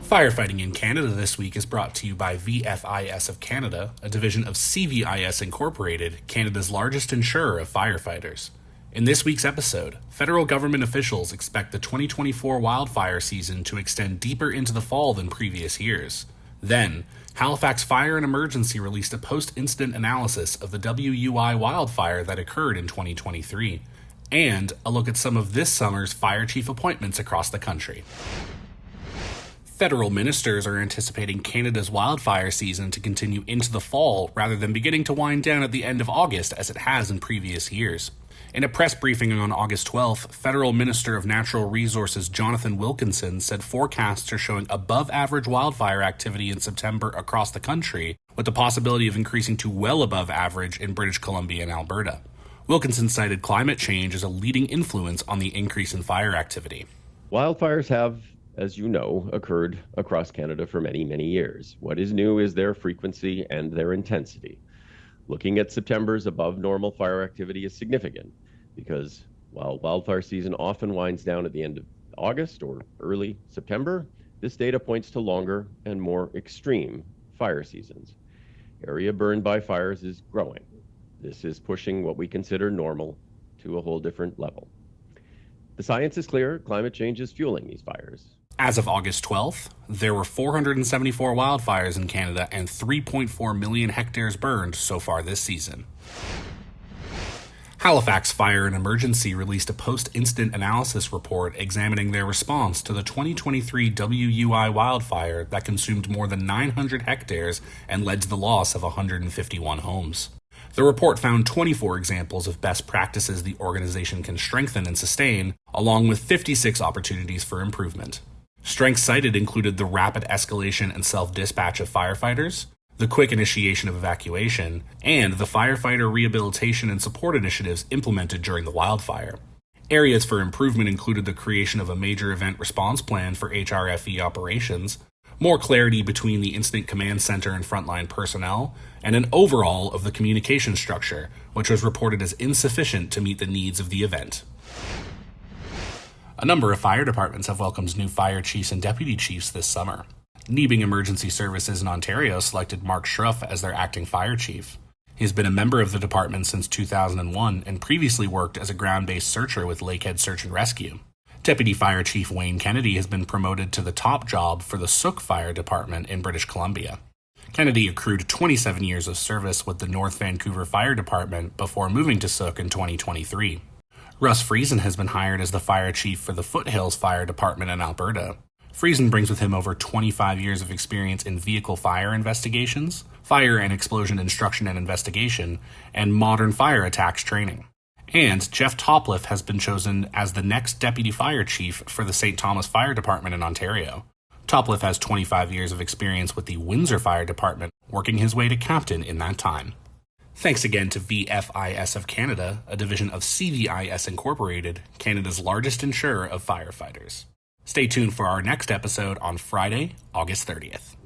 Firefighting in Canada this week is brought to you by VFIS of Canada, a division of CVIS Incorporated, Canada's largest insurer of firefighters. In this week's episode, federal government officials expect the 2024 wildfire season to extend deeper into the fall than previous years. Then, Halifax Fire and Emergency released a post-incident analysis of the WUI wildfire that occurred in 2023, and a look at some of this summer's fire chief appointments across the country. Federal ministers are anticipating Canada's wildfire season to continue into the fall rather than beginning to wind down at the end of August as it has in previous years. In a press briefing on August 12th, Federal Minister of Natural Resources Jonathan Wilkinson said forecasts are showing above-average wildfire activity in September across the country, with the possibility of increasing to well above average in British Columbia and Alberta. Wilkinson cited climate change as a leading influence on the increase in fire activity. Wildfires have, as you know, occurred across Canada for many, many years. What is new is their frequency and their intensity. Looking at September's above normal fire activity is significant because while wildfire season often winds down at the end of August or early September, this data points to longer and more extreme fire seasons. Area burned by fires is growing. This is pushing what we consider normal to a whole different level. The science is clear. Climate change is fueling these fires. As of August 12th, there were 474 wildfires in Canada and 3.4 million hectares burned so far this season. Halifax Fire and Emergency released a post-incident analysis report examining their response to the 2023 WUI wildfire that consumed more than 900 hectares and led to the loss of 151 homes. The report found 24 examples of best practices the organization can strengthen and sustain, along with 56 opportunities for improvement. Strengths cited included the rapid escalation and self-dispatch of firefighters, the quick initiation of evacuation, and the firefighter rehabilitation and support initiatives implemented during the wildfire. Areas for improvement included the creation of a major event response plan for HRFE operations, more clarity between the Incident Command Center and frontline personnel, and an overhaul of the communication structure, which was reported as insufficient to meet the needs of the event. A number of fire departments have welcomed new fire chiefs and deputy chiefs this summer. Neebing Emergency Services in Ontario selected Mark Schruff as their acting fire chief. He's been a member of the department since 2001 and previously worked as a ground-based searcher with Lakehead Search and Rescue. Deputy Fire Chief Wayne Kennedy has been promoted to the top job for the Sook Fire Department in British Columbia. Kennedy accrued 27 years of service with the North Vancouver Fire Department before moving to Sook in 2023. Russ Friesen has been hired as the fire chief for the Foothills Fire Department in Alberta. Friesen brings with him over 25 years of experience in vehicle fire investigations, fire and explosion instruction and investigation, and modern fire attacks training. And Jeff Topliff has been chosen as the next deputy fire chief for the St. Thomas Fire Department in Ontario. Topliff has 25 years of experience with the Windsor Fire Department, working his way to captain in that time. Thanks again to VFIS of Canada, a division of CVIS Incorporated, Canada's largest insurer of firefighters. Stay tuned for our next episode on Friday, August 30th.